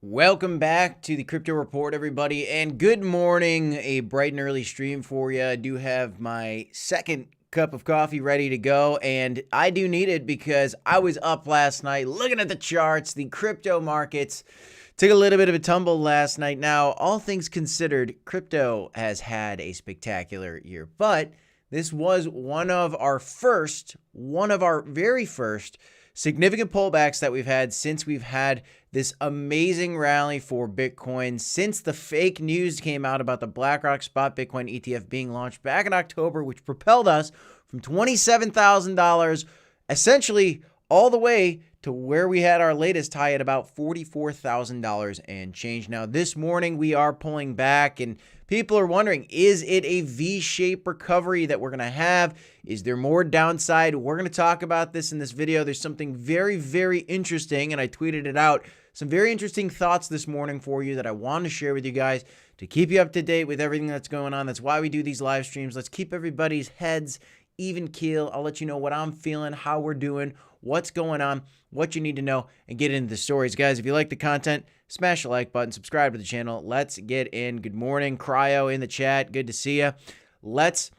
Welcome back to the Crypto Report, everybody, and good morning. A bright and early stream for you. I do have my second cup of coffee ready to go, and I do need it because I was up last night looking at the charts. The crypto markets took a little bit of a tumble last night. Now, all things considered, crypto has had a spectacular year, but this was one of our very first significant pullbacks that we've had since we've had this amazing rally for Bitcoin since the fake news came out about the BlackRock spot Bitcoin ETF being launched back in October, which propelled us from $27,000 essentially all the way to where we had our latest high at about $44,000 and change. Now, this morning we are pulling back and people are wondering, is it a V-shaped recovery that we're going to have? Is there more downside? We're going to talk about this in this video. There's something very, very interesting, and I tweeted it out. Some very interesting thoughts this morning for you that I want to share with you guys to keep you up to date with everything that's going on. That's why we do these live streams. Let's keep everybody's heads even keel. I'll let you know what I'm feeling, how we're doing, what's going on, what you need to know, and get into the stories. Guys, if you like the content, smash the like button, subscribe to the channel. Let's get in. Good morning, Cryo in the chat. Good to see you. Let's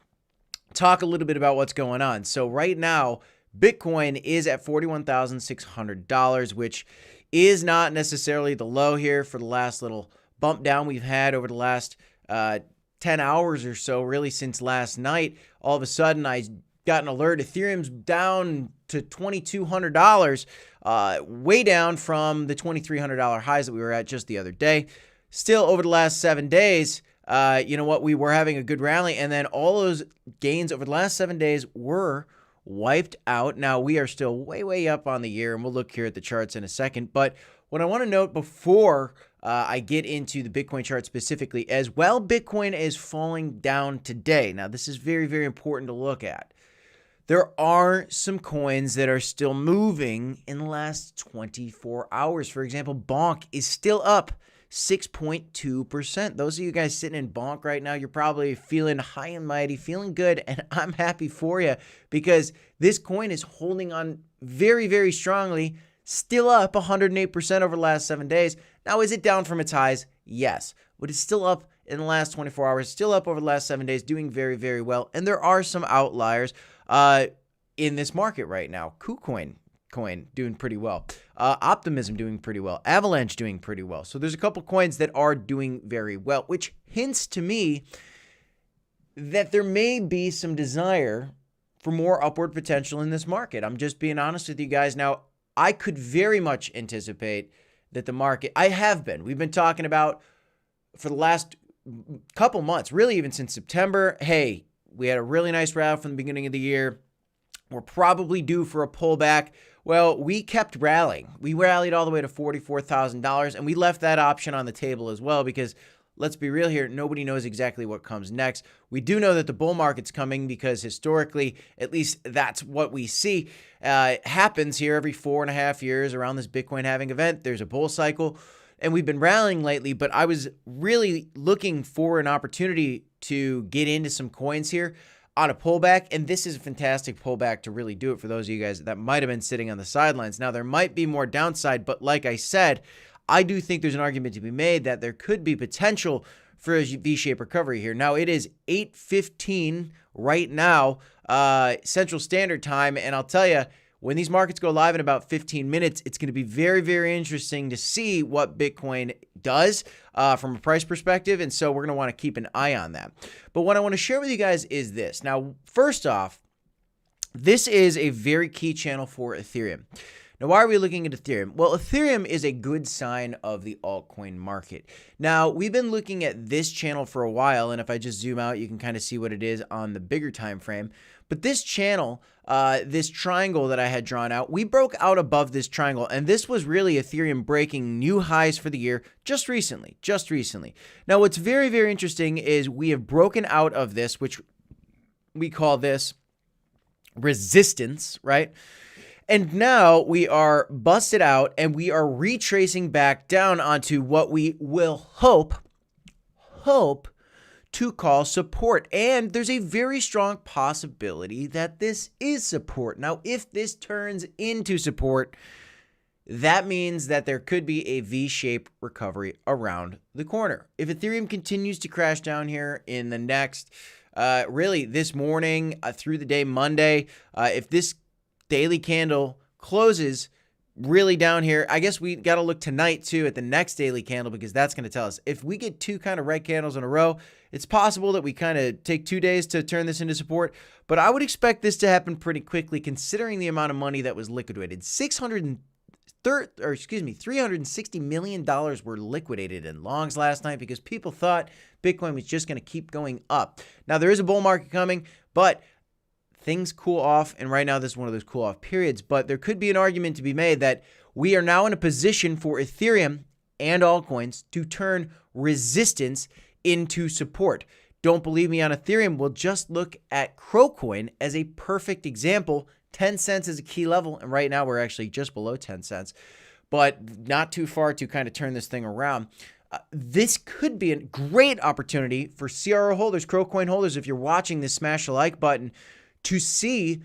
talk a little bit about what's going on. So right now, Bitcoin is at $41,600, which is not necessarily the low here for the last little bump down we've had over the last 10 hours or so, really since last night. All of a sudden, I got an alert. Ethereum's down to $2,200, way down from the $2,300 highs that we were at just the other day. Still, over the last 7 days, you know what? We were having a good rally, and then all those gains over the last 7 days were wiped out. Now, we are still way, way up on the year, and we'll look here at the charts in a second. But what I want to note before I get into the Bitcoin chart specifically, as well, Bitcoin is falling down today. Now, this is very, very important to look at. There are some coins that are still moving in the last 24 hours. For example, Bonk is still up 6.2%. Those of you guys sitting in Bonk right now, you're probably feeling high and mighty, feeling good, and I'm happy for you because this coin is holding on very, very strongly, still up 108% over the last 7 days. Now, is it down from its highs? Yes, but it's still up in the last 24 hours, still up over the last 7 days, doing very, very well. And there are some outliers in this market right now. KuCoin doing pretty well. Optimism doing pretty well. Avalanche doing pretty well. So there's a couple coins that are doing very well, which hints to me that there may be some desire for more upward potential in this market. I'm just being honest with you guys. Now, I could very much anticipate that the market, we've been talking about for the last couple months, really even since September, hey, we had a really nice rally from the beginning of the year. We're probably due for a pullback. Well, we kept rallying. We rallied all the way to $44,000, and we left that option on the table as well because, let's be real here, nobody knows exactly what comes next. We do know that the bull market's coming because historically, at least that's what we see, happens here every 4.5 years around this Bitcoin halving event. There's a bull cycle, and we've been rallying lately, but I was really looking for an opportunity to get into some coins here on a pullback, and this is a fantastic pullback to really do it for those of you guys that might have been sitting on the sidelines. Now, there might be more downside, but like I said, I do think there's an argument to be made that there could be potential for a V-shaped recovery here. Now, it is 8:15 right now, Central Standard Time, and I'll tell you, when these markets go live in about 15 minutes, it's going to be very, very interesting to see what Bitcoin does from a price perspective. And so we're going to want to keep an eye on that. But what I want to share with you guys is this. Now, first off, this is a very key channel for Ethereum. Now, why are we looking at Ethereum? Well, Ethereum is a good sign of the altcoin market. Now, we've been looking at this channel for a while, and if I just zoom out, you can kind of see what it is on the bigger time frame. But this channel, this triangle that I had drawn out, we broke out above this triangle, and this was really Ethereum breaking new highs for the year just recently. Now, what's very, very interesting is we have broken out of this, which we call this resistance, right? And now we are busted out and we are retracing back down onto what we will hope to call support. And there's a very strong possibility that this is support. Now, if this turns into support, that means that there could be a V-shaped recovery around the corner. If Ethereum continues to crash down here in the next, really this morning through the day Monday, if this daily candle closes really down here, I guess we got to look tonight too at the next daily candle, because that's going to tell us if we get two kind of red candles in a row, it's possible that we kind of take 2 days to turn this into support. But I would expect this to happen pretty quickly, considering the amount of money that was liquidated. $360 million were liquidated in longs last night because people thought Bitcoin was just going to keep going up. Now, there is a bull market coming, but things cool off, and right now this is one of those cool off periods. But there could be an argument to be made that we are now in a position for Ethereum and altcoins to turn resistance into support. Don't believe me on Ethereum? Well, just look at Crocoin as a perfect example. 10 cents is a key level, and right now we're actually just below 10 cents, but not too far to kind of turn this thing around. This could be a great opportunity for CRO holders, Crocoin holders. If you're watching this, smash the like button to see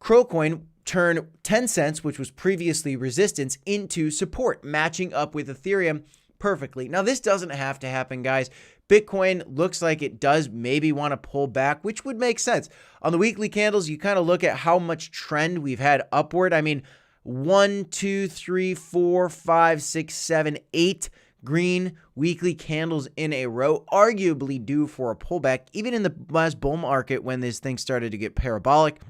Crocoin turn 10 cents, which was previously resistance, into support, matching up with Ethereum perfectly. Now, this doesn't have to happen, guys. Bitcoin looks like it does maybe want to pull back, which would make sense. On the weekly candles, you kind of look at how much trend we've had upward. I mean, 1, 2, 3, 4, 5, 6, 7, 8 green weekly candles in a row, arguably due for a pullback. Even in the last bull market, when this thing started to get parabolic,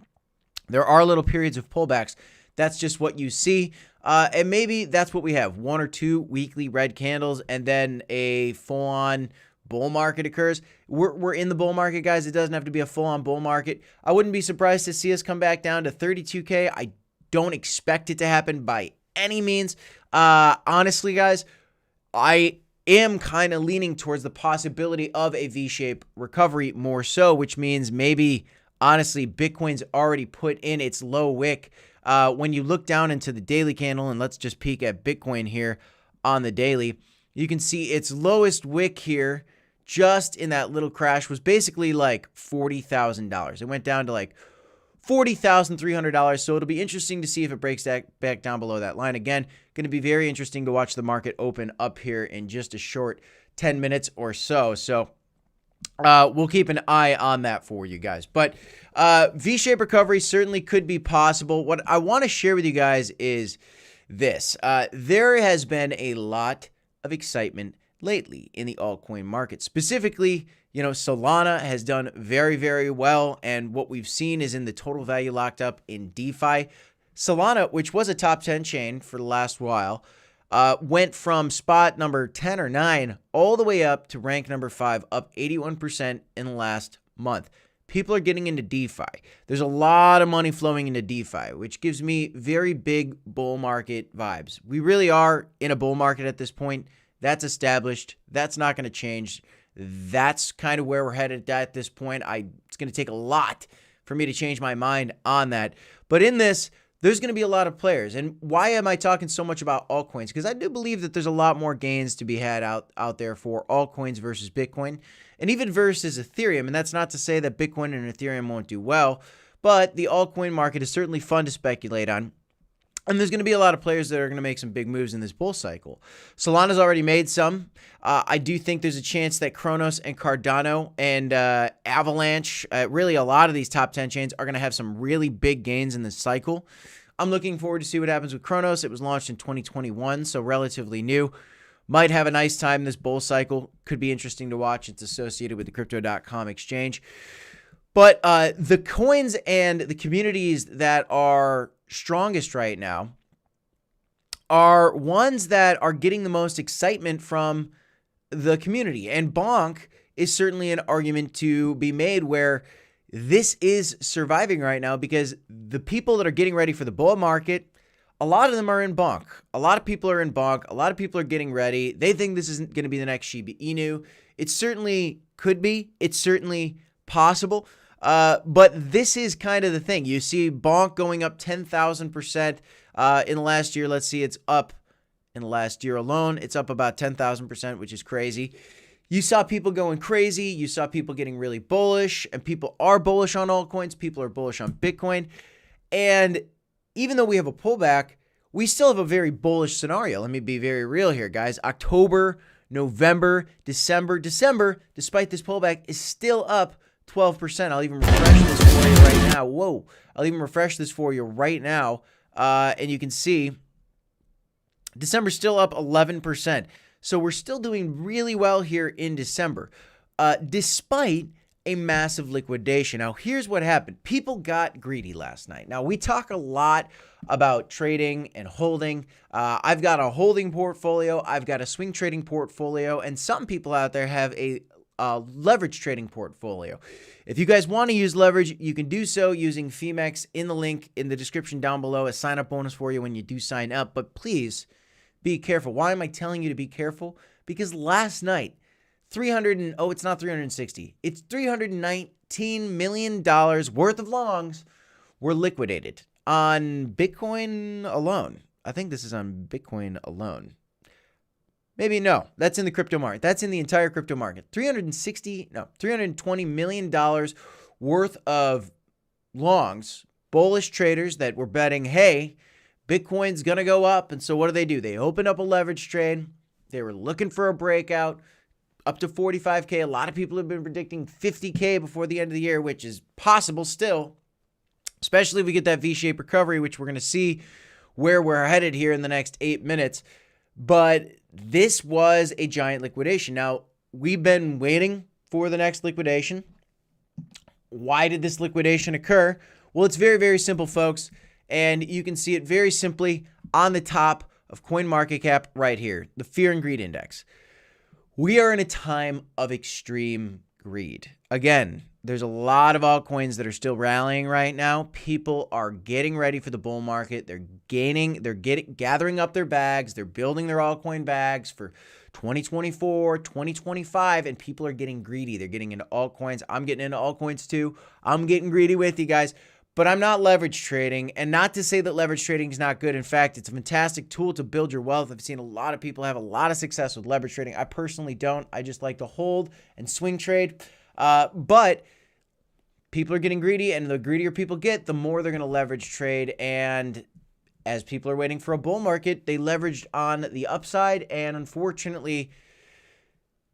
there are little periods of pullbacks. That's just what you see. And maybe that's what we have. 1 or 2 weekly red candles, and then a full-on bull market occurs. We're in the bull market, guys. It doesn't have to be a full-on bull market. I wouldn't be surprised to see us come back down to 32K. I don't expect it to happen by any means. Honestly, guys, I am kind of leaning towards the possibility of a V-shaped recovery more so, which means maybe, honestly, Bitcoin's already put in its low wick. When you look down into the daily candle, and let's just peek at Bitcoin here on the daily, you can see its lowest wick here just in that little crash was basically like $40,000. It went down to like $40,300. So it'll be interesting to see if it breaks that back down below that line. Again, going to be very interesting to watch the market open up here in just a short 10 minutes or so. So we'll keep an eye on that for you guys. But V-shaped recovery certainly could be possible. What I want to share with you guys is this. There has been a lot of excitement lately in the altcoin market. Specifically, Solana has done very, very well, and what we've seen is in the total value locked up in DeFi. Solana, which was a top 10 chain for the last while, went from spot number 10 or 9 all the way up to rank number 5, up 81% in the last month. People are getting into DeFi. There's a lot of money flowing into DeFi, which gives me very big bull market vibes. We really are in a bull market at this point. That's established. That's not going to change. That's kind of where we're headed at this point. It's going to take a lot for me to change my mind on that. But in this, there's going to be a lot of players. And why am I talking so much about altcoins? Because I do believe that there's a lot more gains to be had out there for altcoins versus Bitcoin, and even versus Ethereum. And that's not to say that Bitcoin and Ethereum won't do well, but the altcoin market is certainly fun to speculate on. And there's going to be a lot of players that are going to make some big moves in this bull cycle. Solana's already made some. I do think there's a chance that Cronos and Cardano and Avalanche, really a lot of these top 10 chains, are going to have some really big gains in this cycle. I'm looking forward to see what happens with Cronos. It was launched in 2021, so relatively new. Might have a nice time this bull cycle. Could be interesting to watch. It's associated with the crypto.com exchange. But the coins and the communities that are strongest right now are ones that are getting the most excitement from the community. And Bonk is certainly an argument to be made where this is surviving right now, because the people that are getting ready for the bull market, a lot of them are in Bonk. A lot of people are in Bonk. A lot of people are getting ready. They think this isn't going to be the next Shiba Inu. It certainly could be. It's certainly possible. But this is kind of the thing. You see Bonk going up 10,000% in the last year. Let's see, it's up in the last year alone. It's up about 10,000%, which is crazy. You saw people going crazy. You saw people getting really bullish, and people are bullish on altcoins. People are bullish on Bitcoin. And even though we have a pullback, we still have a very bullish scenario. Let me be very real here, guys. October, November, December, despite this pullback, is still up 12%. I'll even refresh this for you right now. Whoa. I'll even refresh this for you right now. And you can see December's still up 11%. So we're still doing really well here in December, despite a massive liquidation. Now, here's what happened. People got greedy last night. Now, we talk a lot about trading and holding. I've got a holding portfolio. I've got a swing trading portfolio. And some people out there have a leverage trading portfolio. If you guys want to use leverage, you can do so using Femex in the link in the description down below. A sign-up bonus for you when you do sign up. But please be careful. Why am I telling you to be careful? Because last night, it's not 360. It's $319 million worth of longs were liquidated on Bitcoin alone. I think this is on Bitcoin alone. Maybe no, that's in the crypto market. That's in the entire crypto market. $320 million worth of longs, bullish traders that were betting, hey, Bitcoin's going to go up. And so what do? They opened up a leverage trade. They were looking for a breakout up to 45K. A lot of people have been predicting 50K before the end of the year, which is possible still, especially if we get that V-shaped recovery, which we're going to see where we're headed here in the next 8 minutes. But this was a giant liquidation. Now, we've been waiting for the next liquidation. Why did this liquidation occur? Well, it's very, very simple, folks. And you can see it very simply on the top of CoinMarketCap right here, the Fear and Greed Index. We are in a time of extreme greed. Again, there's a lot of altcoins that are still rallying right now. People are getting ready for the bull market. They're gathering up their bags. They're building their altcoin bags for 2024, 2025, and people are getting greedy. They're getting into altcoins. I'm getting into altcoins too. I'm getting greedy with you guys. But I'm not leverage trading, and not to say that leverage trading is not good. In fact, it's a fantastic tool to build your wealth. I've seen a lot of people have a lot of success with leverage trading. I personally don't. I just like to hold and swing trade. But people are getting greedy, and the greedier people get, the more they're going to leverage trade. And as people are waiting for a bull market, they leveraged on the upside, and unfortunately,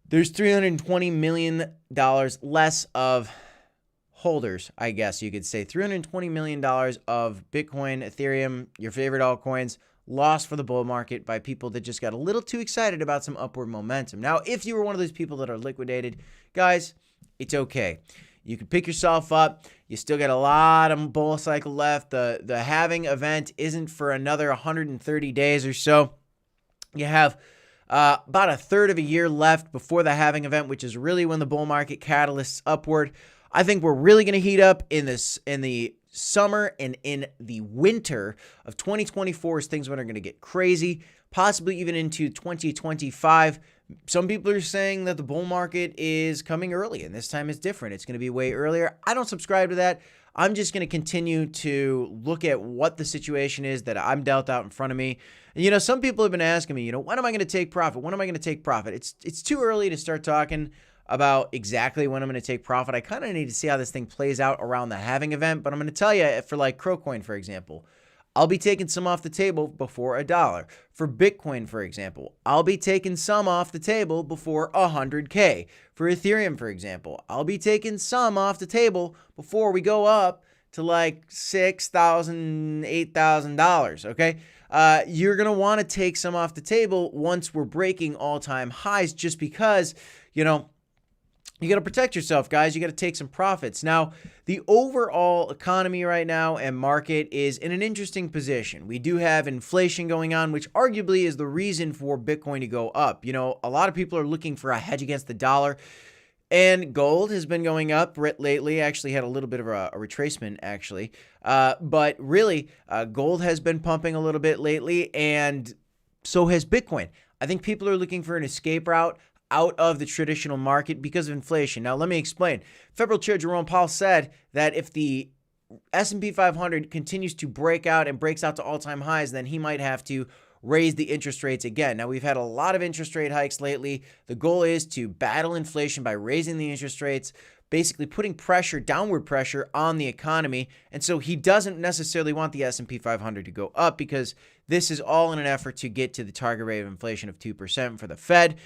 there's $320 million less of holders, I guess you could say. $320 million of Bitcoin, Ethereum, your favorite altcoins, lost for the bull market by people that just got a little too excited about some upward momentum. Now, if you were one of those people that are liquidated, guys, it's okay. You can pick yourself up. You still got a lot of bull cycle left. The halving event isn't for another 130 days or so. You have about a third of a year left before the halving event, which is really when the bull market catalysts upward. I think we're really going to heat up in the summer and in the winter of 2024 as things are going to get crazy, possibly even into 2025. Some people are saying that the bull market is coming early, and this time is different. It's going to be way earlier. I don't subscribe to that. I'm just going to continue to look at what the situation is that I'm dealt out in front of me. And, some people have been asking me, when am I going to take profit? When am I going to take profit? It's too early to start talking about exactly when I'm going to take profit. I kind of need to see how this thing plays out around the halving event, but I'm going to tell you, for like Crocoin, for example, I'll be taking some off the table before $1. For Bitcoin, for example, I'll be taking some off the table before 100K. For Ethereum, for example, I'll be taking some off the table before we go up to like $6,000, $8,000, okay? You're going to want to take some off the table once we're breaking all-time highs, just because, you got to protect yourself, guys. You got to take some profits. Now, the overall economy right now and market is in an interesting position. We do have inflation going on, which arguably is the reason for Bitcoin to go up. A lot of people are looking for a hedge against the dollar, and gold has been going up lately. Actually had a little bit of a retracement, actually. But really, gold has been pumping a little bit lately, and so has Bitcoin. I think people are looking for an escape route out of the traditional market because of inflation. Now, let me explain. Federal Chair Jerome Powell said that if the S&P 500 continues to break out and breaks out to all-time highs, then he might have to raise the interest rates again. Now, we've had a lot of interest rate hikes lately. The goal is to battle inflation by raising the interest rates. basically putting pressure, downward pressure on the economy. And so he doesn't necessarily want the S&P 500 to go up because this is all in an effort to get to the target rate of inflation of 2% for the Fed.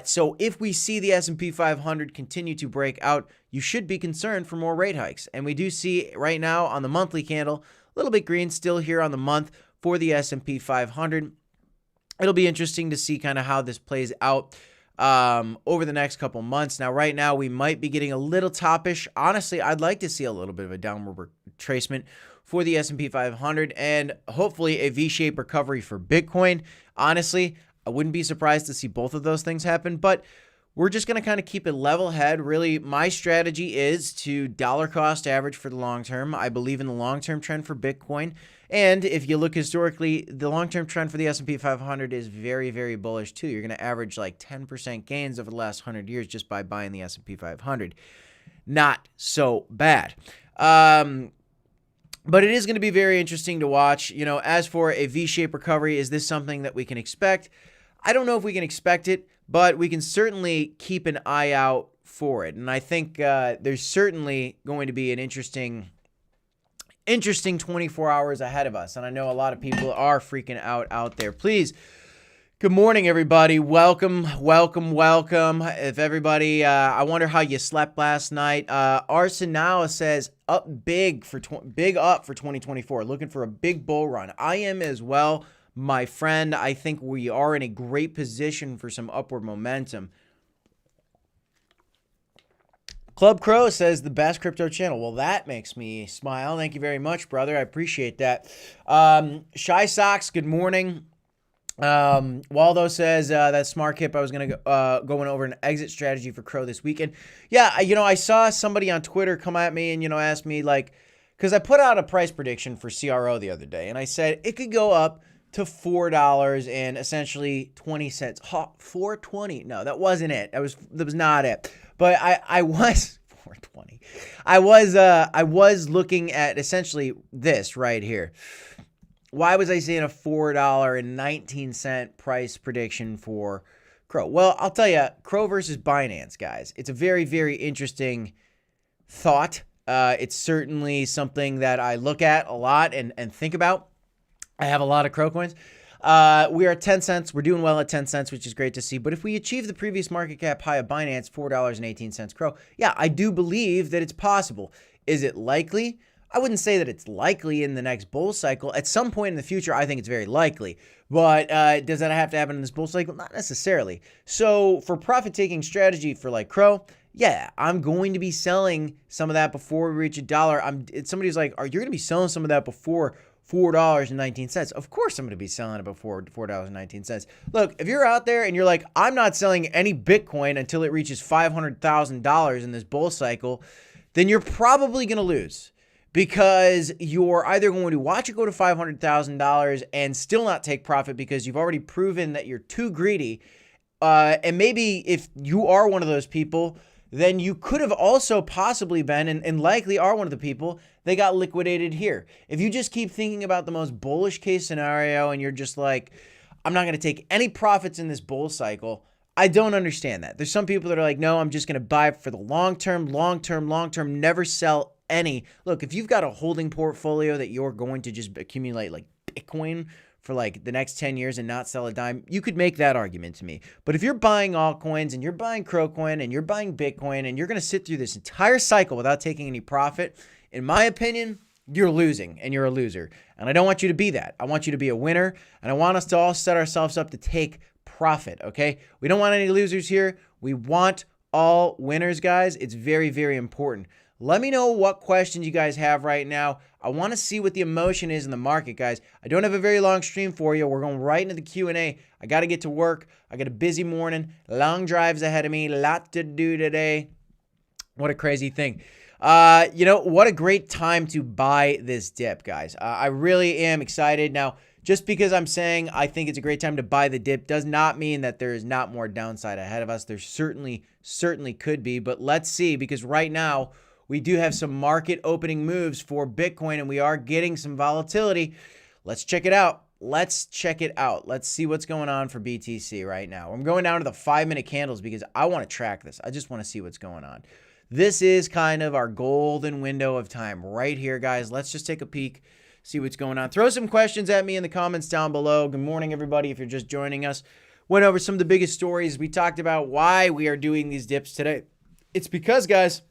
So if we see the S&P 500 continue to break out, you should be concerned for more rate hikes. And we do see right now on the monthly candle, a little bit green still here on the month for the S&P 500. It'll be interesting to see kind of how this plays out over the next couple months. Now, right now, we might be getting a little toppish. Honestly, I'd like to see a little bit of a downward retracement for the S&P 500 and hopefully a V-shaped recovery for Bitcoin. Honestly, I wouldn't be surprised to see both of those things happen, but we're just going to kind of keep a level head. Really, my strategy is to dollar cost average for the long term. I believe in the long-term trend for Bitcoin. And if you look historically, the long-term trend for the S&P 500 is very, very bullish too. You're going to average like 10% gains over the last 100 years just by buying the S&P 500. Not so bad. But it is going to be very interesting to watch. You know, as for a V-shaped recovery, is this something that we can expect? I don't know if we can expect it, but we can certainly keep an eye out for it. And I think there's certainly going to be an interesting 24 hours ahead of us. And I know a lot of people are freaking out there. Please, good morning, everybody. Welcome. If everybody, I wonder how you slept last night. Arsenal says big up for 2024. Looking for a big bull run. I am as well, my friend. I think we are in a great position for some upward momentum. Club Crow says the best crypto channel. Well, that makes me smile. Thank you very much, brother. I appreciate that. Shy Socks, good morning. Waldo says that smart kip. I was going to going over an exit strategy for Crow this weekend. Yeah, I saw somebody on Twitter come at me and, ask me like, because I put out a price prediction for CRO the other day, and I said it could go up to $4 and essentially 20 cents. $4.20. No, that wasn't it. That was not it. But I was $4.20. I was looking at essentially this right here. Why was I saying a $4.19 price prediction for Crow? Well, I'll tell you, Crow versus Binance, guys. It's a very, very interesting thought. It's certainly something that I look at a lot and think about. I have a lot of Crow coins. We are at 10 cents. We're doing well at 10 cents, which is great to see. But if we achieve the previous market cap high of Binance, $4.18 Crow, yeah, I do believe that it's possible. Is it likely? I wouldn't say that it's likely in the next bull cycle. At some point in the future, I think it's very likely. But does that have to happen in this bull cycle? Not necessarily. So for profit-taking strategy for like Crow, yeah, I'm going to be selling some of that before we reach $1. Somebody's like, are you going to be selling some of that before $4.19? Of course I'm going to be selling it before $4.19. Look, if you're out there and you're like, I'm not selling any Bitcoin until it reaches $500,000 in this bull cycle, then you're probably going to lose because you're either going to watch it go to $500,000 and still not take profit because you've already proven that you're too greedy. And maybe if you are one of those people, then you could have also possibly been, and likely are one of the people, they got liquidated here. If you just keep thinking about the most bullish case scenario and you're just like, I'm not going to take any profits in this bull cycle, I don't understand that. There's some people that are like, no, I'm just going to buy for the long term, never sell any. Look, if you've got a holding portfolio that you're going to just accumulate like Bitcoin for like the next 10 years and not sell a dime, you could make that argument to me. But if you're buying altcoins and you're buying Crowcoin and you're buying Bitcoin and you're going to sit through this entire cycle without taking any profit, in my opinion, you're losing and you're a loser. And I don't want you to be that. I want you to be a winner, and I want us to all set ourselves up to take profit, okay? We don't want any losers here. We want all winners, guys. It's very, very important. Let me know what questions you guys have right now. I want to see what the emotion is in the market, guys. I don't have a very long stream for you. We're going right into the Q&A. I got to get to work. I got a busy morning, long drives ahead of me, lot to do today. What a crazy thing. What a great time to buy this dip, guys. I really am excited. Now, just because I'm saying I think it's a great time to buy the dip does not mean that there is not more downside ahead of us. There certainly could be, but let's see, because right now we do have some market opening moves for Bitcoin and we are getting some volatility. Let's check it out. Let's see what's going on for BTC right now. I'm going down to the 5-minute candles because I want to track this. I just want to see what's going on. This is kind of our golden window of time right here, guys. Let's just take a peek, see what's going on. Throw some questions at me in the comments down below. Good morning, everybody, if you're just joining us. Went over some of the biggest stories. We talked about why we are doing these dips today. It's because, guys,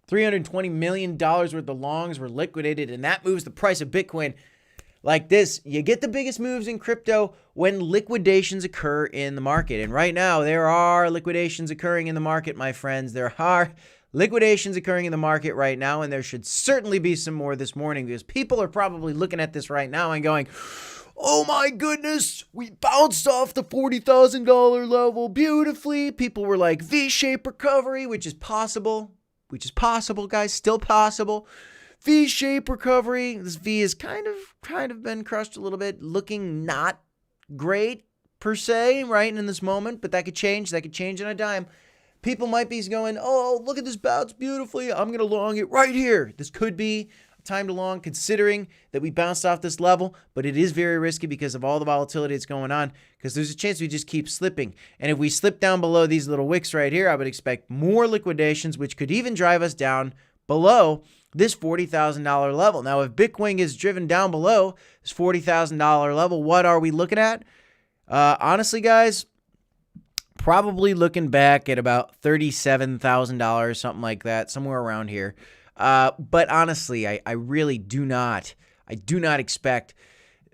$320 million worth of longs were liquidated, and that moves the price of Bitcoin like this. You get the biggest moves in crypto when liquidations occur in the market. And right now, there are liquidations occurring in the market, my friends. There are liquidations occurring in the market right now, and there should certainly be some more this morning because people are probably looking at this right now and going, oh my goodness, we bounced off the $40,000 level beautifully. People were like V-shaped recovery, which is possible, guys, still possible. V-shaped recovery. This V has kind of been crushed a little bit, looking not great per se, right, in this moment, but that could change. That could change in a dime. People might be going, oh, look at this bounce beautifully. I'm going to long it right here. This could be a time to long, considering that we bounced off this level, but it is very risky because of all the volatility that's going on, because there's a chance we just keep slipping. And if we slip down below these little wicks right here, I would expect more liquidations, which could even drive us down below this $40,000 level. Now, if Bitcoin is driven down below this $40,000 level, what are we looking at? Honestly, guys, probably looking back at about $37,000, something like that, somewhere around here. But honestly, I really do not expect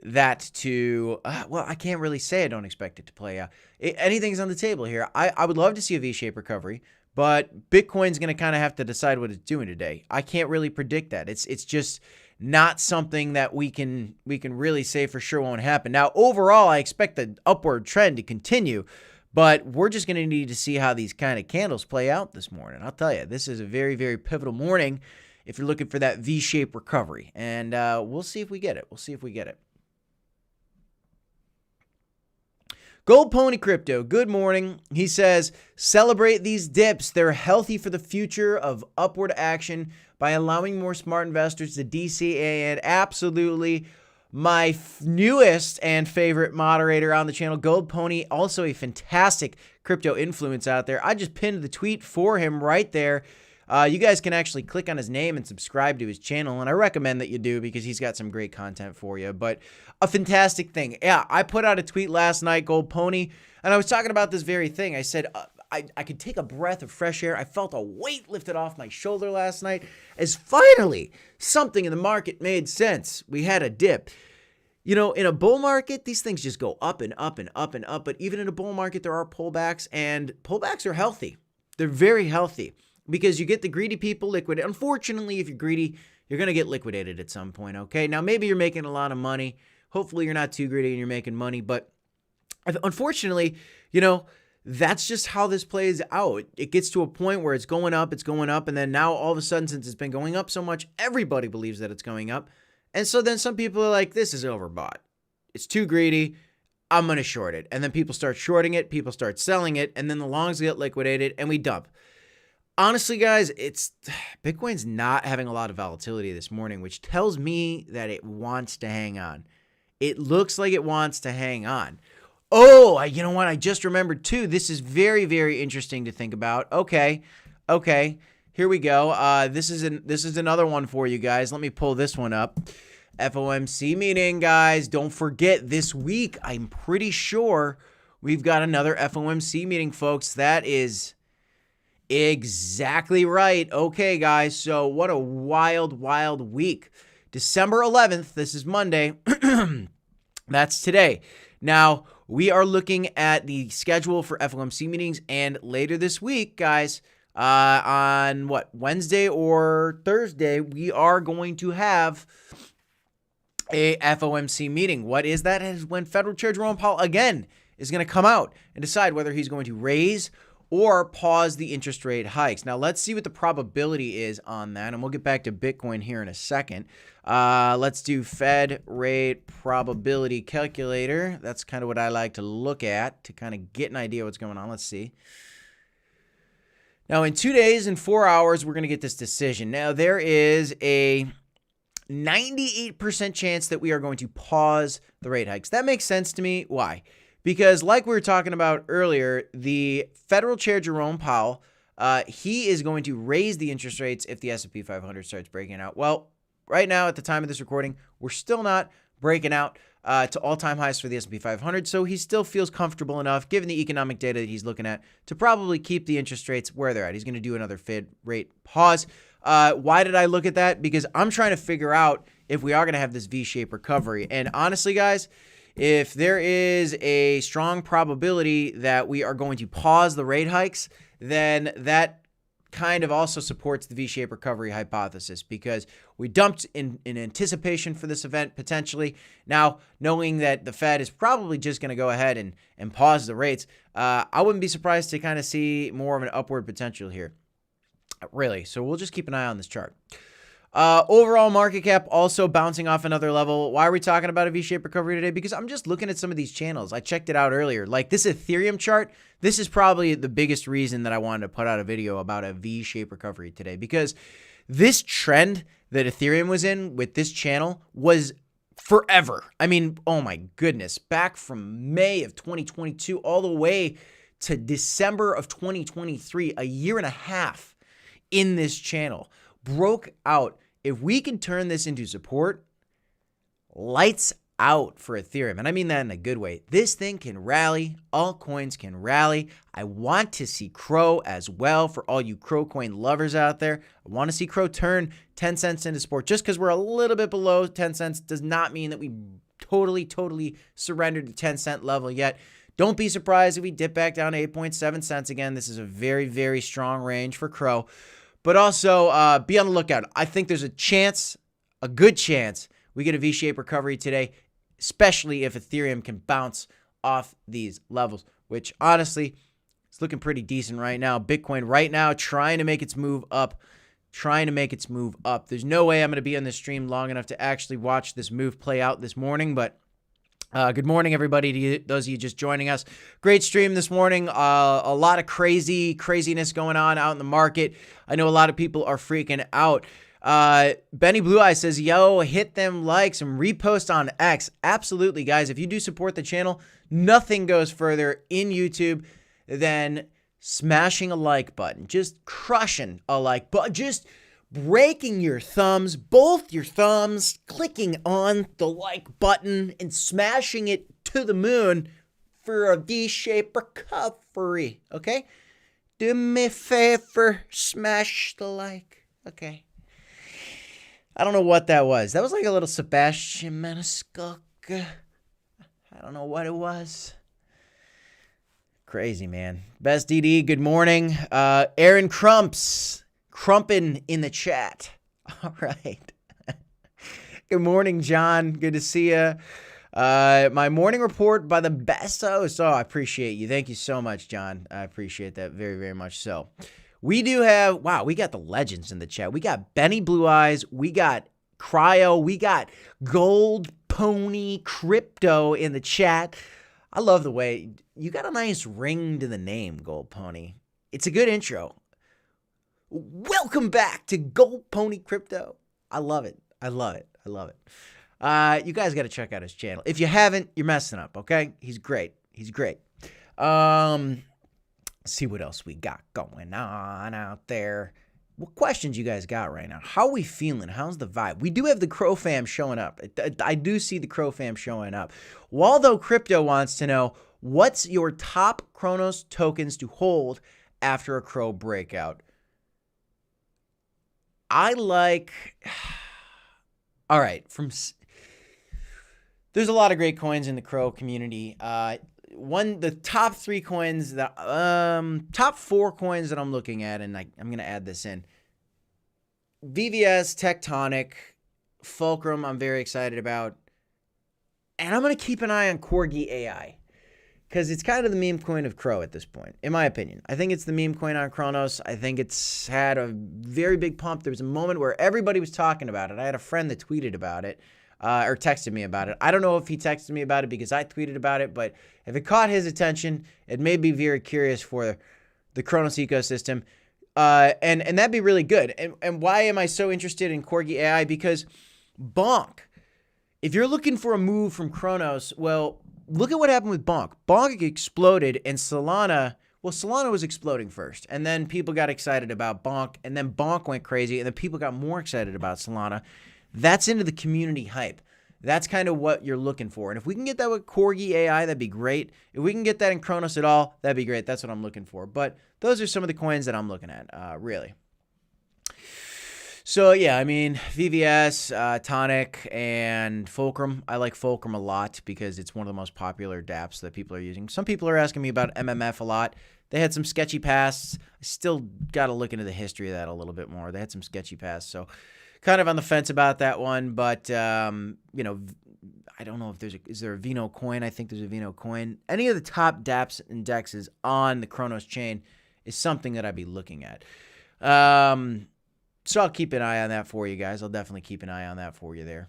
that to, well, I can't really say I don't expect it to play out. Anything's on the table here. I would love to see a V-shaped recovery, but Bitcoin's going to kind of have to decide what it's doing today. I can't really predict that. It's just not something that we can really say for sure won't happen. Now, overall, I expect the upward trend to continue, but we're just going to need to see how these kind of candles play out this morning. I'll tell you, this is a very, very pivotal morning if you're looking for that V-shaped recovery, and we'll see if we get it. Gold Pony Crypto, good morning. He says, celebrate these dips. They're healthy for the future of upward action by allowing more smart investors to DCA. And absolutely, my newest and favorite moderator on the channel, Gold Pony, also a fantastic crypto influence out there. I just pinned the tweet for him right there. You guys can actually click on his name and subscribe to his channel, and I recommend that you do because he's got some great content for you. But a fantastic thing. Yeah, I put out a tweet last night, Gold Pony, and I was talking about this very thing. I said I could take a breath of fresh air. I felt a weight lifted off my shoulder last night as finally something in the market made sense. We had a dip. You know, in a bull market, these things just go up and up and up and up. But even in a bull market, there are pullbacks, and pullbacks are healthy. They're very healthy. Because you get the greedy people liquidated. Unfortunately, if you're greedy, you're going to get liquidated at some point, okay? Now, maybe you're making a lot of money. Hopefully, you're not too greedy and you're making money. But unfortunately, you know, that's just how this plays out. It gets to a point where it's going up. And then now, all of a sudden, since it's been going up so much, everybody believes that it's going up. And so then some people are like, this is overbought. It's too greedy. I'm going to short it. And then people start shorting it. People start selling it. And then the longs get liquidated and we dump. Honestly, guys, Bitcoin's not having a lot of volatility this morning, which tells me that it wants to hang on. It looks like it wants to hang on. Oh, you know what? I just remembered too. This is very, very interesting to think about. Okay. Here we go. This is another one for you guys. Let me pull this one up. FOMC meeting, guys. Don't forget this week. I'm pretty sure we've got another FOMC meeting, folks. That is exactly right. Okay, guys. So what a wild, wild week. December 11th. This is Monday. That's today. Now, we are looking at the schedule for FOMC meetings, and later this week, guys, on Wednesday or Thursday, we are going to have a FOMC meeting. What is that? Is when Federal Chair Jerome Powell again is going to come out and decide whether he's going to raise or pause the interest rate hikes. Now, let's see what the probability is on that, and we'll get back to Bitcoin here in a second. Let's do Fed rate probability calculator. That's kind of what I like to look at to kind of get an idea what's going on. Let's see. Now, in 2 days and 4 hours, we're going to get this decision. Now, there is a 98% chance that we are going to pause the rate hikes. That makes sense to me. Why? Because like we were talking about earlier, the Federal Chair Jerome Powell he is going to raise the interest rates if the S&P 500 starts breaking out. Well, right now at the time of this recording, we're still not breaking out to all-time highs for the S&P 500, so he still feels comfortable enough, given the economic data that he's looking at, to probably keep the interest rates where they're at. He's going to do another Fed rate pause. Why did I look at that? Because I'm trying to figure out if we are going to have this V-shaped recovery. And honestly, guys, if there is a strong probability that we are going to pause the rate hikes, then that kind of also supports the V-shaped recovery hypothesis, because we dumped in anticipation for this event potentially. Now, knowing that the Fed is probably just going to go ahead and pause the rates, I wouldn't be surprised to kind of see more of an upward potential here. Really. So we'll just keep an eye on this chart. Overall market cap also bouncing off another level. Why are we talking about a V-shaped recovery today? Because I'm just looking at some of these channels. I checked it out earlier. Like this Ethereum chart, this is probably the biggest reason that I wanted to put out a video about a V-shaped recovery today, because this trend that Ethereum was in with this channel was forever. I mean, oh my goodness, back from May of 2022 all the way to December of 2023, a year and a half in this channel, broke out. If we can turn this into support, lights out for Ethereum. And I mean that in a good way. This thing can rally. Altcoins can rally. I want to see Crow as well for all you Crow coin lovers out there. I want to see Crow turn 10 cents into support. Just because we're a little bit below 10 cents does not mean that we totally surrendered the 10-cent level yet. Don't be surprised if we dip back down to 8.7 cents again. This is a very strong range for Crow. But also be on the lookout. I think there's a chance, a good chance, we get a V-shaped recovery today, especially if Ethereum can bounce off these levels, which honestly is looking pretty decent right now. Bitcoin right now trying to make its move up, There's no way I'm going to be on this stream long enough to actually watch this move play out this morning, but good morning, everybody, to those of you just joining us. Great stream this morning. A lot of craziness going on out in the market. I know a lot of people are freaking out. Benny Blue Eye says, yo, hit them likes and repost on X. Absolutely, guys. If you do support the channel, nothing goes further in YouTube than smashing a like button. Just crushing a like button. Just breaking your thumbs, both your thumbs, clicking on the like button and smashing it to the moon for a V-shaped recovery, okay? Do me a favor, smash the like, okay? I don't know what that was. That was like a little Sebastian Maniscalco. I don't know what it was. Crazy, man. Best DD, good morning. Aaron Crumpin in the chat. All right. Good morning, John. Good to see you. My morning report by the best host. Oh, I appreciate you. Thank you so much, John. I appreciate that very much so. We do have, wow, we got the legends in the chat. We got Benny Blue Eyes. We got Cryo. We got Gold Pony Crypto in the chat. I love the way you got a nice ring to the name, Gold Pony. It's a good intro. Welcome back to Gold Pony Crypto. I love it. You guys got to check out his channel. If you haven't, you're messing up, okay? He's great. See what else we got going on out there. What questions you guys got right now? How are we feeling? How's the vibe? We do have the Crow fam showing up. I do see the Crow fam showing up. Waldo Crypto wants to know, what's your top Cronos tokens to hold after a Crow breakout? I like, all right, there's a lot of great coins in the Crow community. The top 3 coins that, top 4 coins that I'm looking at, and I'm going to add this in. VVS, Tectonic, Fulcrum, I'm very excited about. And I'm going to keep an eye on Corgi AI, because it's kind of the meme coin of Crow at this point, in my opinion. I think it's the meme coin on Cronos. I think it's had a very big pump. There was a moment where everybody was talking about it. I had a friend that tweeted about it. Or texted me about it. I don't know if he texted me about it because I tweeted about it, but if it caught his attention, it made me very curious for the Cronos ecosystem. And that'd be really good. And why am I so interested in Corgi AI? Because Bonk, if you're looking for a move from Cronos, well, look at what happened with Bonk. Bonk exploded and Solana Well, Solana was exploding first, and then people got excited about Bonk, and then Bonk went crazy, and then people got more excited about Solana. That's into the community hype. That's kind of what you're looking for. And if we can get that with Corgi AI, that'd be great. If we can get that in Cronos at all, that'd be great. That's what I'm looking for. But those are some of the coins that I'm looking at, really. So, yeah, I mean, VVS, Tonic, and Fulcrum. I like Fulcrum a lot because it's one of the most popular dApps that people are using. Some people are asking me about MMF a lot. They had some sketchy pasts. I still got to look into the history of that a little bit more. They had some sketchy pasts, so kind of on the fence about that one. But, you know, I don't know if is there a Vino coin? I think there's a Vino coin. Any of the top dApps indexes on the Cronos chain is something that I'd be looking at. So I'll keep an eye on that for you guys. I'll definitely keep an eye on that for you there.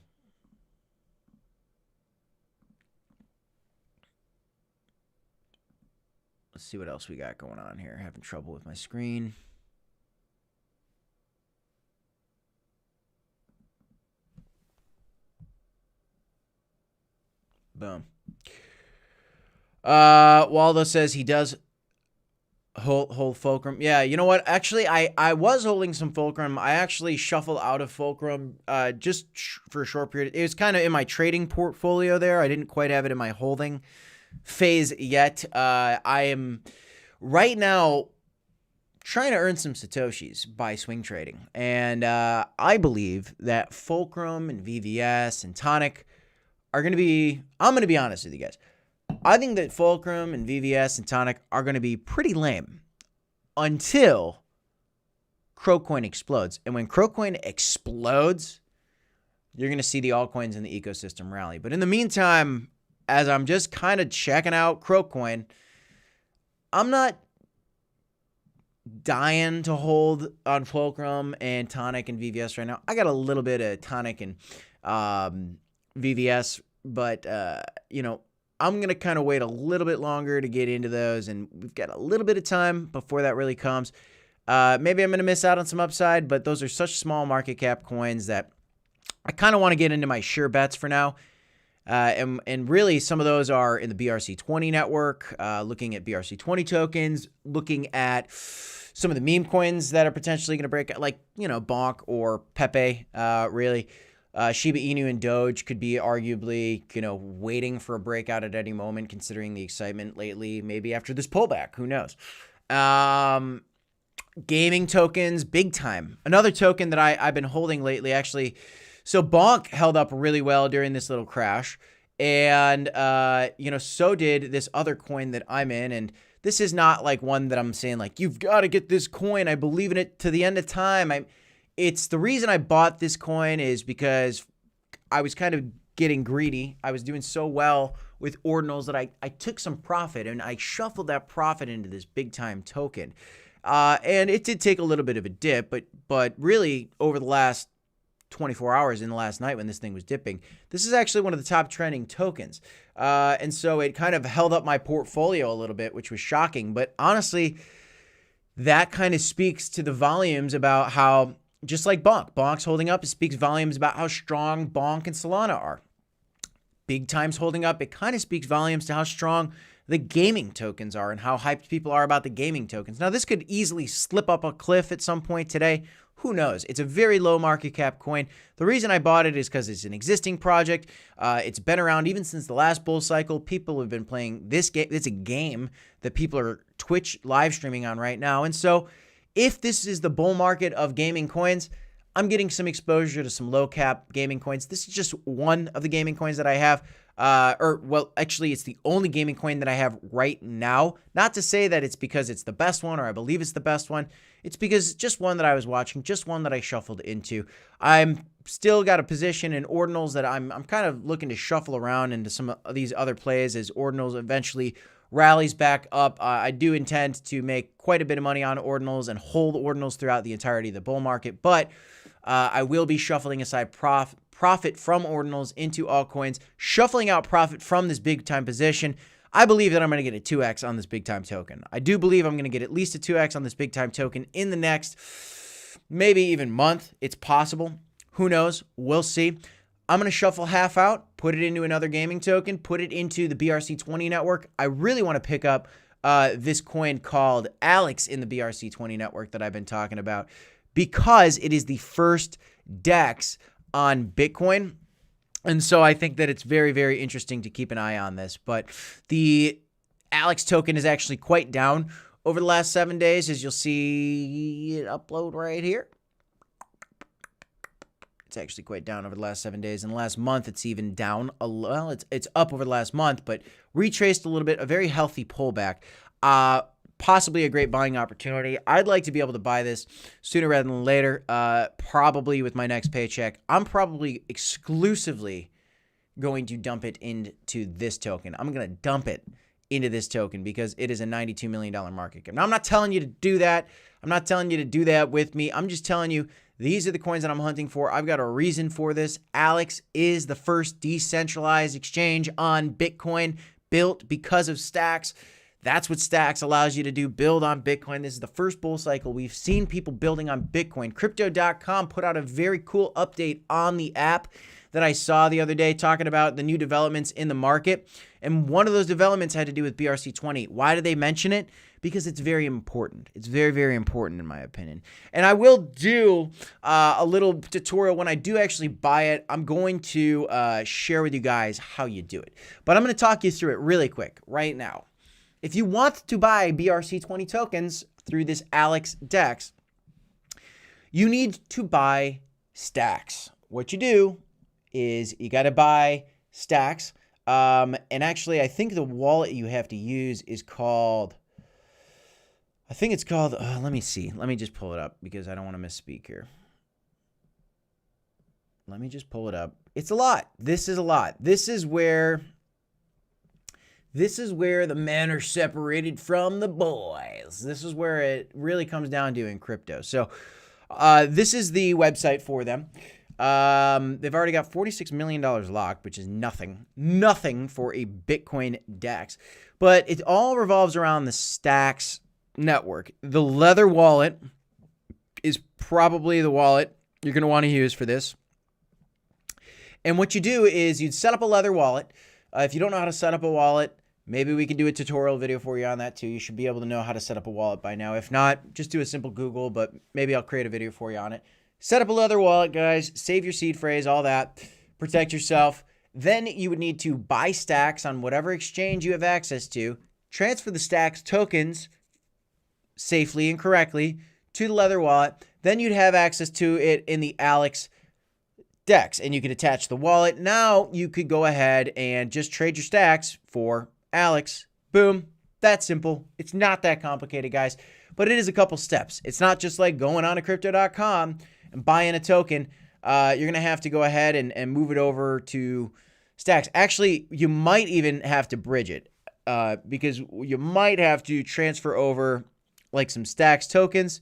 Let's see what else we got going on here. Having trouble with my screen. Boom. Waldo says he does hold Fulcrum. Yeah, you know what? Actually, I was holding some Fulcrum. I actually shuffled out of Fulcrum just for a short period. It was kind of in my trading portfolio there. I didn't quite have it in my holding phase yet. I am right now trying to earn some Satoshis by swing trading. And I believe that Fulcrum and VVS and Tonic are going to be, I'm going to be honest with you guys. I think that Fulcrum and VVS and Tonic are going to be pretty lame until Crocoin explodes. And when Crocoin explodes, you're going to see the altcoins in the ecosystem rally. But in the meantime, as I'm just kind of checking out Crocoin, I'm not dying to hold on Fulcrum and Tonic and VVS right now. I got a little bit of Tonic and VVS, but, you know, I'm going to kind of wait a little bit longer to get into those, and we've got a little bit of time before that really comes. Maybe I'm going to miss out on some upside, but those are such small market cap coins that I kind of want to get into my sure bets for now. And really, some of those are in the BRC20 network, looking at BRC20 tokens, looking at some of the meme coins that are potentially going to break out, like, you know, Bonk or Pepe, really. Shiba Inu and Doge could be arguably, you know, waiting for a breakout at any moment, considering the excitement lately, maybe after this pullback, who knows. Gaming tokens, big time. Another token that I've been holding lately, actually. So Bonk held up really well during this little crash. And, you know, so did this other coin that I'm in. And this is not like one that I'm saying like, you've got to get this coin. I believe in it to the end of time. It's the reason I bought this coin is because I was kind of getting greedy. I was doing so well with ordinals that I took some profit and I shuffled that profit into this big time token. And it did take a little bit of a dip, but really over the last 24 hours in the last night when this thing was dipping, this is actually one of the top trending tokens. And so it kind of held up my portfolio a little bit, which was shocking. But honestly, that kind of speaks to the volumes about how, just like Bonk's holding up, it speaks volumes about how strong Bonk and Solana are. Big time's holding up. It kind of speaks volumes to how strong the gaming tokens are and how hyped people are about the gaming tokens. Now, this could easily slip up a cliff at some point today. Who knows? It's a very low market cap coin. The reason I bought it is because it's an existing project. It's been around even since the last bull cycle. People have been playing this game. It's a game that people are Twitch live streaming on right now. And so if this is the bull market of gaming coins, I'm getting some exposure to some low cap gaming coins. This is just one of the gaming coins that I have. Well, actually, it's the only gaming coin that I have right now. Not to say that it's because it's the best one or I believe it's the best one. It's because it's just one that I was watching, just one that I shuffled into. I'm still got a position in ordinals that I'm kind of looking to shuffle around into some of these other plays as ordinals eventually rallies back up. I do intend to make quite a bit of money on ordinals and hold ordinals throughout the entirety of the bull market, but I will be shuffling aside profit from ordinals into altcoins, shuffling out profit from this big time position. I believe that I'm going to get a 2x on this big time token. I do believe I'm going to get at least a 2x on this big time token in the next maybe even month. It's possible. Who knows? We'll see. I'm going to shuffle half out, put it into another gaming token, put it into the BRC20 network. I really want to pick up this coin called Alex in the BRC20 network that I've been talking about, because it is the first DEX on Bitcoin. And so I think that it's very, very interesting to keep an eye on this. But the Alex token is actually quite down over the last 7 days, as you'll see it upload right here. It's actually quite down over the last 7 days. In the last month, it's even down. Well, it's up over the last month, but retraced a little bit. A very healthy pullback. Possibly a great buying opportunity. I'd like to be able to buy this sooner rather than later, probably with my next paycheck. I'm probably exclusively going to dump it into this token. I'm going to dump it into this token because it is a $92 million market cap. Now, I'm not telling you to do that. I'm not telling you to do that with me. I'm just telling you these are the coins that I'm hunting for. I've got a reason for this. Alex is the first decentralized exchange on Bitcoin built because of Stacks. That's what Stacks allows you to do, build on Bitcoin. This is the first bull cycle we've seen people building on Bitcoin. Crypto.com put out a very cool update on the app that I saw the other day talking about the new developments in the market. And one of those developments had to do with BRC20. Why did they mention it? Because it's very important. It's very, very important in my opinion. And I will do a little tutorial when I do actually buy it. I'm going to share with you guys how you do it. But I'm going to talk you through it really quick right now. If you want to buy BRC20 tokens through this Alex DEX, you need to buy Stacks. What you do is you got to buy Stacks. And actually, I think the wallet you have to use is called, let me see. Let me just pull it up because I don't want to misspeak here. Let me just pull it up. It's a lot. This is a lot. This is where the men are separated from the boys. This is where it really comes down to in crypto. So this is the website for them. They've already got $46 million locked, which is nothing for a Bitcoin DEX. But it all revolves around the Stacks network. The Leather wallet is probably the wallet you're going to want to use for this. And what you do is you'd set up a Leather wallet. If you don't know how to set up a wallet, maybe we can do a tutorial video for you on that too. You should be able to know how to set up a wallet by now. If not, just do a simple Google, but maybe I'll create a video for you on it. Set up a Leather wallet, guys. Save your seed phrase, all that. Protect yourself. Then you would need to buy Stacks on whatever exchange you have access to. Transfer the Stacks tokens safely and correctly to the Leather wallet. Then you'd have access to it in the Alex DEX, and you could attach the wallet. Now you could go ahead and just trade your Stacks for Alex. Boom. That's simple. It's not that complicated, guys, but it is a couple steps. It's not just like going on to crypto.com and buying a token. You're going to have to go ahead and move it over to Stacks. Actually, you might even have to bridge it because you might have to transfer over like some Stacks tokens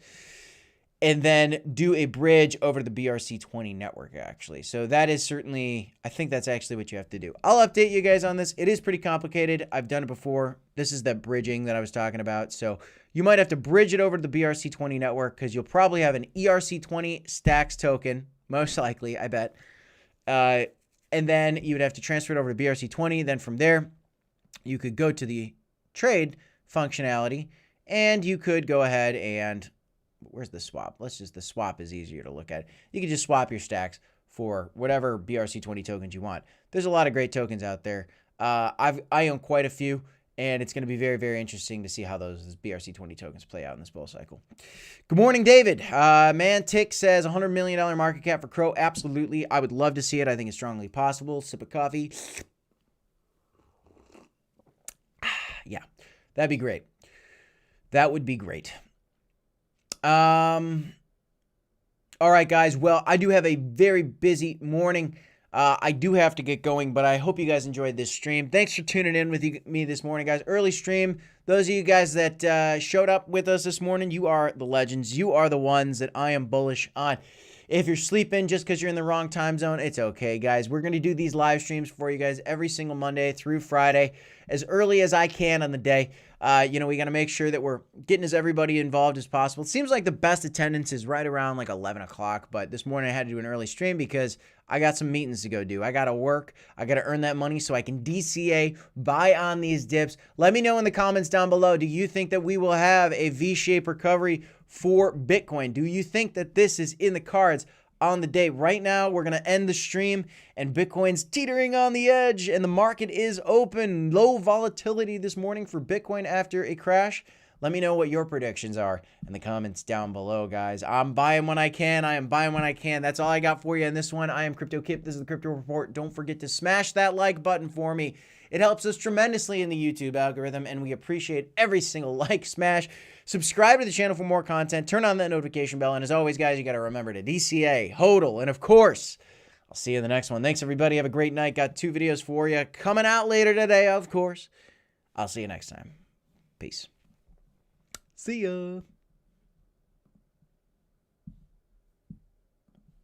and then do a bridge over to the BRC20 network, actually. So that is certainly, I think that's actually what you have to do. I'll update you guys on this. It is pretty complicated. I've done it before. This is that bridging that I was talking about. So you might have to bridge it over to the BRC20 network because you'll probably have an ERC20 Stacks token, most likely, I bet. And then you would have to transfer it over to BRC20. Then from there, you could go to the trade functionality, and you could go ahead and, where's the swap? The swap is easier to look at. You can just swap your Stacks for whatever BRC20 tokens you want. There's a lot of great tokens out there. I own quite a few, and it's going to be very, very interesting to see how those BRC20 tokens play out in this bull cycle. Good morning, David. Mantic says $100 million market cap for Crow. Absolutely. I would love to see it. I think it's strongly possible. Sip of coffee. Yeah, that'd be great. That would be great. All right, guys. Well, I do have a very busy morning. I do have to get going, but I hope you guys enjoyed this stream. Thanks for tuning in with me this morning, guys. Early stream. Those of you guys that showed up with us this morning, you are the legends. You are the ones that I am bullish on. If you're sleeping just because you're in the wrong time zone, it's okay, guys. We're going to do these live streams for you guys every single Monday through Friday. as early as I can on the day. We got to make sure that we're getting everybody involved as possible. It seems like the best attendance is right around like 11 o'clock, but this morning I had to do an early stream because I got some meetings to go do. I got to work. I got to earn that money so I can DCA, buy on these dips. Let me know in the comments down below, do you think that we will have a V-shaped recovery for Bitcoin? Do you think that this is in the cards on the day? Right now, we're going to end the stream and Bitcoin's teetering on the edge and the market is open. Low volatility this morning for Bitcoin after a crash. Let me know what your predictions are in the comments down below, guys. I'm buying when I can. I am buying when I can. That's all I got for you in this one. I am Crypto Kip. This is the Crypto Report. Don't forget to smash that like button for me. It helps us tremendously in the YouTube algorithm, and we appreciate every single like smash. Subscribe to the channel for more content. Turn on that notification bell. And as always, guys, you got to remember to DCA, HODL, and of course, I'll see you in the next one. Thanks, everybody. Have a great night. Got 2 videos for you coming out later today, of course. I'll see you next time. Peace. See ya.